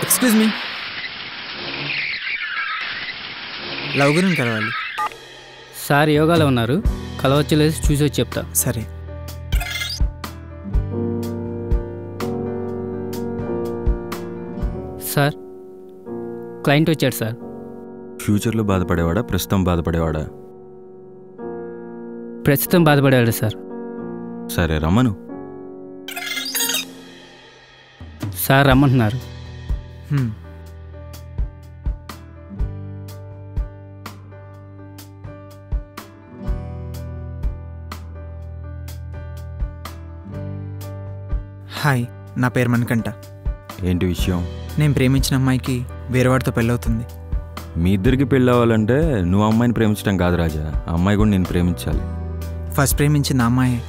Excuse me, love గురించి కలవాలి sir. యోగాలో ఉన్నారు, కలవచ్చు లేదు, చూసి వచ్చి చెప్తా. సరే. సార్, క్లయింట్ వచ్చాడు సార్. ఫ్యూచర్లో బాధపడేవాడా, ప్రస్తుతం బాధపడేవాడా? ప్రస్తుతం బాధపడేవాడు సార్. సరే రమ్మను. సార్ రమ్మంటున్నారు. హాయ్, నా పేరు మణికంఠ. ఏంటి విషయం? నేను ప్రేమించిన అమ్మాయికి వేరేవాడితో పెళ్ళవుతుంది. మీ ఇద్దరికి పెళ్ళి అవ్వాలంటే నువ్వు అమ్మాయిని ప్రేమించడం కాదు రాజా, ఆ అమ్మాయి కూడా నేను ప్రేమించాలి. ఫస్ట్ ప్రేమించింది ఆ అమ్మాయే.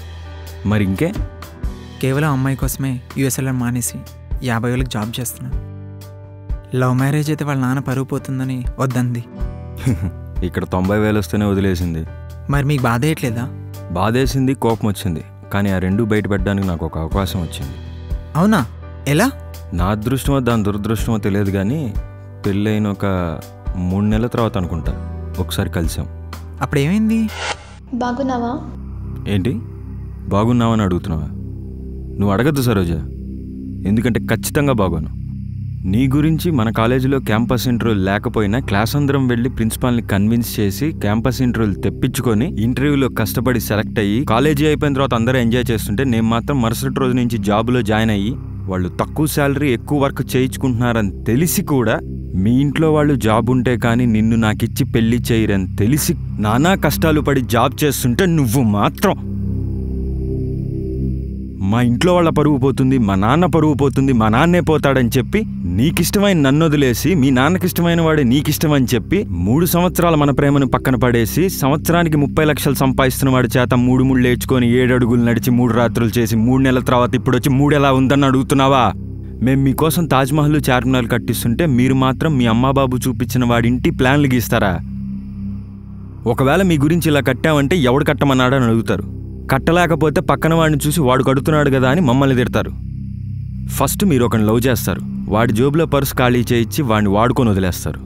మరి ఇంకే? కేవలం అమ్మాయి కోసమే యూఎస్ఎల్ఆ మానేసి 50,000కి జాబ్ చేస్తున్నాను. లవ్ మ్యారేజ్ అయితే వాళ్ళ నాన్న పరుగు పోతుందని వద్దంది. ఇక్కడ 90,000 వస్తేనే వదిలేసింది. మరి మీకు బాధ వేయట్లేదా? బాధేసింది, కోపం వచ్చింది, కానీ ఆ రెండు బయటపెట్టడానికి నాకు ఒక అవకాశం వచ్చింది. అవునా? ఎలా? నా అదృష్టమో దాని దురదృష్టమో తెలియదు, కానీ పెళ్ళైన ఒక 3 నెలల తర్వాత అనుకుంటా ఒకసారి కలిసాం. అప్పుడేమైంది? బాగున్నావా? ఏంటి బాగున్నావని అడుగుతున్నావా? నువ్వు అడగద్దు సరోజా, ఎందుకంటే ఖచ్చితంగా బాగోను. నీ గురించి మన కాలేజీలో క్యాంపస్ ఇంటర్వ్యూలు లేకపోయినా క్లాస్ అందరం వెళ్ళి ప్రిన్సిపాల్ని కన్విన్స్ చేసి క్యాంపస్ ఇంటర్వ్యూలు తెప్పించుకొని ఇంటర్వ్యూలో కష్టపడి సెలెక్ట్ అయ్యి కాలేజీ అయిపోయిన తర్వాత అందరూ ఎంజాయ్ చేస్తుంటే నేను మాత్రం మరుసటి రోజు నుంచి జాబులో జాయిన్ అయ్యి వాళ్ళు తక్కువ శాలరీ ఎక్కువ వర్క్ చేయించుకుంటున్నారని తెలిసి కూడా మీ ఇంట్లో వాళ్ళు జాబ్ ఉంటే కానీ నిన్ను నాకిచ్చి పెళ్లి చేయరని తెలిసి నానా కష్టాలు పడి జాబ్ చేస్తుంటే నువ్వు మాత్రం మా ఇంట్లో వాళ్ళ పరువు పోతుంది, మా నాన్న పరువు పోతుంది, మా నాన్నే పోతాడని చెప్పి నీకిష్టమైన నన్ను వదిలేసి మీ నాన్నకిష్టమైన వాడే నీకిష్టమని చెప్పి 3 సంవత్సరాల మన ప్రేమను పక్కన పడేసి సంవత్సరానికి 30 లక్షలు సంపాదిస్తున్న వాడి చేత 3 ముళ్ళు ఏడ్చుకొని 7 అడుగులు నడిచి 3 రాత్రులు చేసి 3 నెలల తర్వాత ఇప్పుడు వచ్చి 3 ఎలా ఉందని అడుగుతున్నావా? మేం మీకోసం తాజ్మహల్, చార్మినార్ కట్టిస్తుంటే మీరు మాత్రం మీ అమ్మాబాబు చూపించిన వాడింటి ప్లాన్లు గీస్తారా? ఒకవేళ మీ గురించి ఇలా కట్టామంటే ఎవడు కట్టమన్నాడని అడుగుతారు. కట్టలేకపోతే పక్కన వాడిని చూసి వాడు కడుతున్నాడు కదా అని మమ్మల్ని తిడతారు. ఫస్ట్ మీరు ఒకరిని లవ్ చేస్తారు, వాడి జోబులో పర్సు ఖాళీ చేయించి వాడిని వాడుకొని వదిలేస్తారు.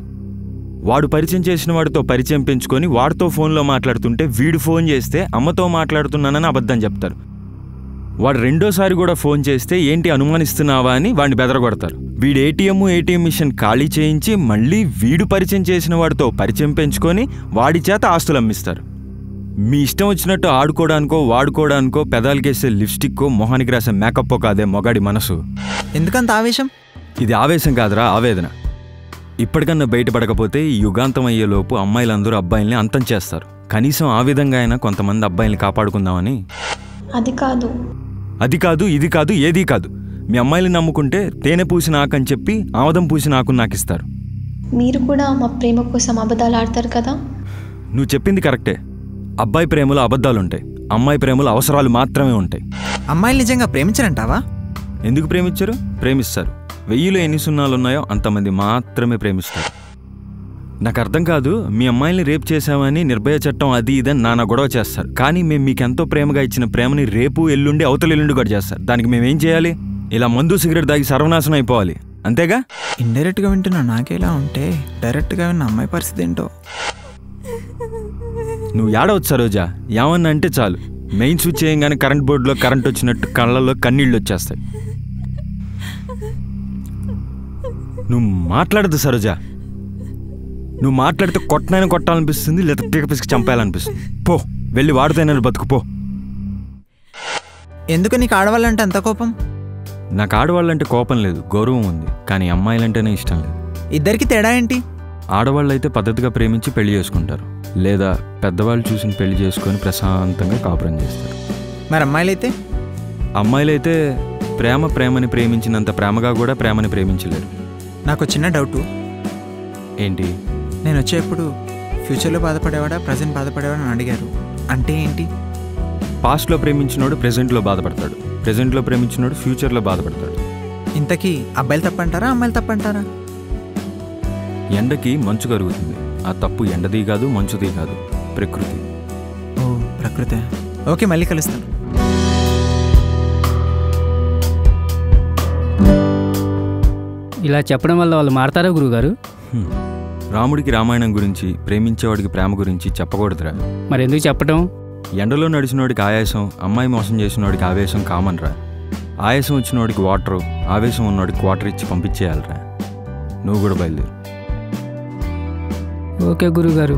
వాడు పరిచయం చేసిన వాడితో పరిచయం పెంచుకొని వాడితో ఫోన్లో మాట్లాడుతుంటే వీడు ఫోన్ చేస్తే అమ్మతో మాట్లాడుతున్నానని అబద్ధం చెప్తారు. వాడు రెండోసారి కూడా ఫోన్ చేస్తే ఏంటి అనుమానిస్తున్నావా అని వాడిని బెదరగొడతారు. వీడు ఏటీఎం మిషన్ ఖాళీ చేయించి మళ్ళీ వీడు పరిచయం చేసిన వాడితో పరిచయం పెంచుకొని వాడి చేత ఆస్తులు అమ్మిస్తారు. మీ ఇష్టం వచ్చినట్టు ఆడుకోవడానికో వాడుకోవడానికో పెదాలకేసే లిప్స్టిక్కో మొహానికి రాసే మేకప్పో కాదే మొగాడి మనసు. ఎందుకంత ఆవేశం? ఇది ఆవేశం కాదురా, ఆవేదన. ఇప్పటికన్నా బయటపడకపోతే ఈ యుగాంతం అయ్యేలోపు అమ్మాయిలందరూ అబ్బాయిల్ని అంతం చేస్తారు. కనీసం ఆ విధంగా అయినా కొంతమంది అబ్బాయిల్ని కాపాడుకుందామని. అది కాదు, ఇది కాదు, ఏదీ కాదు. మీ అమ్మాయిని నమ్ముకుంటే తేనె పూసిన ఆకని చెప్పి ఆమదం పూసిన ఆకుని నాకిస్తారు. మీరు కూడా మా ప్రేమ కోసం అబద్ధాలు ఆడతారు కదా? నువ్వు చెప్పింది కరెక్టే. అబ్బాయి ప్రేమలో అబద్ధాలుంటాయి, అమ్మాయి ప్రేమలో అవసరాలు మాత్రమే ఉంటాయి. అమ్మాయిలు నిజంగా ప్రేమించరంటావా? ఎందుకు ప్రేమించరు? ప్రేమిస్తారు. 1000లో ఎన్ని సున్నాలున్నాయో అంతమంది మాత్రమే ప్రేమిస్తారు. నాకు అర్థం కాదు, మీ అమ్మాయిల్ని రేపు చేశామని నిర్భయ చట్టం అది ఇదని నాన్న గొడవ చేస్తారు, కానీ మేము మీకెంతో ప్రేమగా ఇచ్చిన ప్రేమని రేపు ఎల్లుండి అవతల ఎల్లుండి కూడా చేస్తారు. దానికి మేమేం చేయాలి? ఇలా మందు సిగరెట్ దాగి సర్వనాశనం అయిపోవాలి, అంతేగా? ఇండైరెక్ట్గా వింటున్నా నాకేలా ఉంటే డైరెక్ట్గా విన్న అమ్మాయి పరిస్థితి ఏంటో. నువ్వు ఏడవచ్చు సరోజా, ఏమన్నా అంటే చాలు మెయిన్ స్విచ్ చేయగానే కరెంట్ బోర్డులో కరెంట్ వచ్చినట్టు కళ్ళల్లో కన్నీళ్ళు వచ్చేస్తాయి. నువ్వు మాట్లాడదు సరోజ. నువ్వు మాట్లాడితే కొట్టనైనా కొట్టాలనిపిస్తుంది, లేదా పీక పిసికి చంపేయాలనిపిస్తుంది. పో, వెళ్ళి వాడితేనే బతుకు పో. ఎందుకు నీకు ఆడవాళ్ళంటే అంత కోపం? నాకు ఆడవాళ్ళంటే కోపం లేదు, గౌరవం ఉంది. కానీ అమ్మాయిలంటేనే ఇష్టం లేదు. ఇద్దరికి తేడా ఏంటి? ఆడవాళ్ళు అయితే పద్ధతిగా ప్రేమించి పెళ్లి చేసుకుంటారు, లేదా పెద్దవాళ్ళు చూసిన పెళ్లి చేసుకొని ప్రశాంతంగా కాపురం చేస్తారు. మరి అమ్మాయిలైతే? అమ్మాయిలైతే ప్రేమని ప్రేమించినంత ప్రేమగా కూడా ప్రేమని ప్రేమించలేరు. నాకు చిన్న డౌటు. ఏంటి? నేను వచ్చేప్పుడు ఫ్యూచర్లో బాధపడేవాడా ప్రజెంట్ బాధపడేవాడా అని అడిగారు. అంటే ఏంటి? పాస్ట్లో ప్రేమించినోడు ప్రెజెంట్లో బాధపడతాడు, ప్రెజెంట్లో ప్రేమించినోడు ఫ్యూచర్లో బాధపడతాడు. ఇంతకీ అబ్బాయిలు తప్పంటారా అమ్మాయిలు తప్పంటారా? ఎండకి మంచు కరుగుతుంది, ఆ తప్పు ఎండది కాదు మంచుది కాదు, ప్రకృతి. ఓ ప్రకృతి. ఓకే, మళ్ళీ కలుస్తాను. ఇలా చెప్పడం వల్ల వాళ్ళు మారతారా గురుగారు? రాముడికి రామాయణం గురించి, ప్రేమించేవాడికి ప్రేమ గురించి చెప్పకూడదురా. మరి ఎందుకు చెప్పటం? ఎండలో నడిచినోడికి ఆయాసం, అమ్మాయి మోసం చేసినోడికి ఆవేశం కామన్ రా. ఆయాసం వచ్చినోడికి వాటరు, ఆవేశం ఉన్నోడికి వాటర్ ఇచ్చి పంపించేయాలరా. నువ్వు కూడా బయలుదేరు. ఓకే గురుగారు.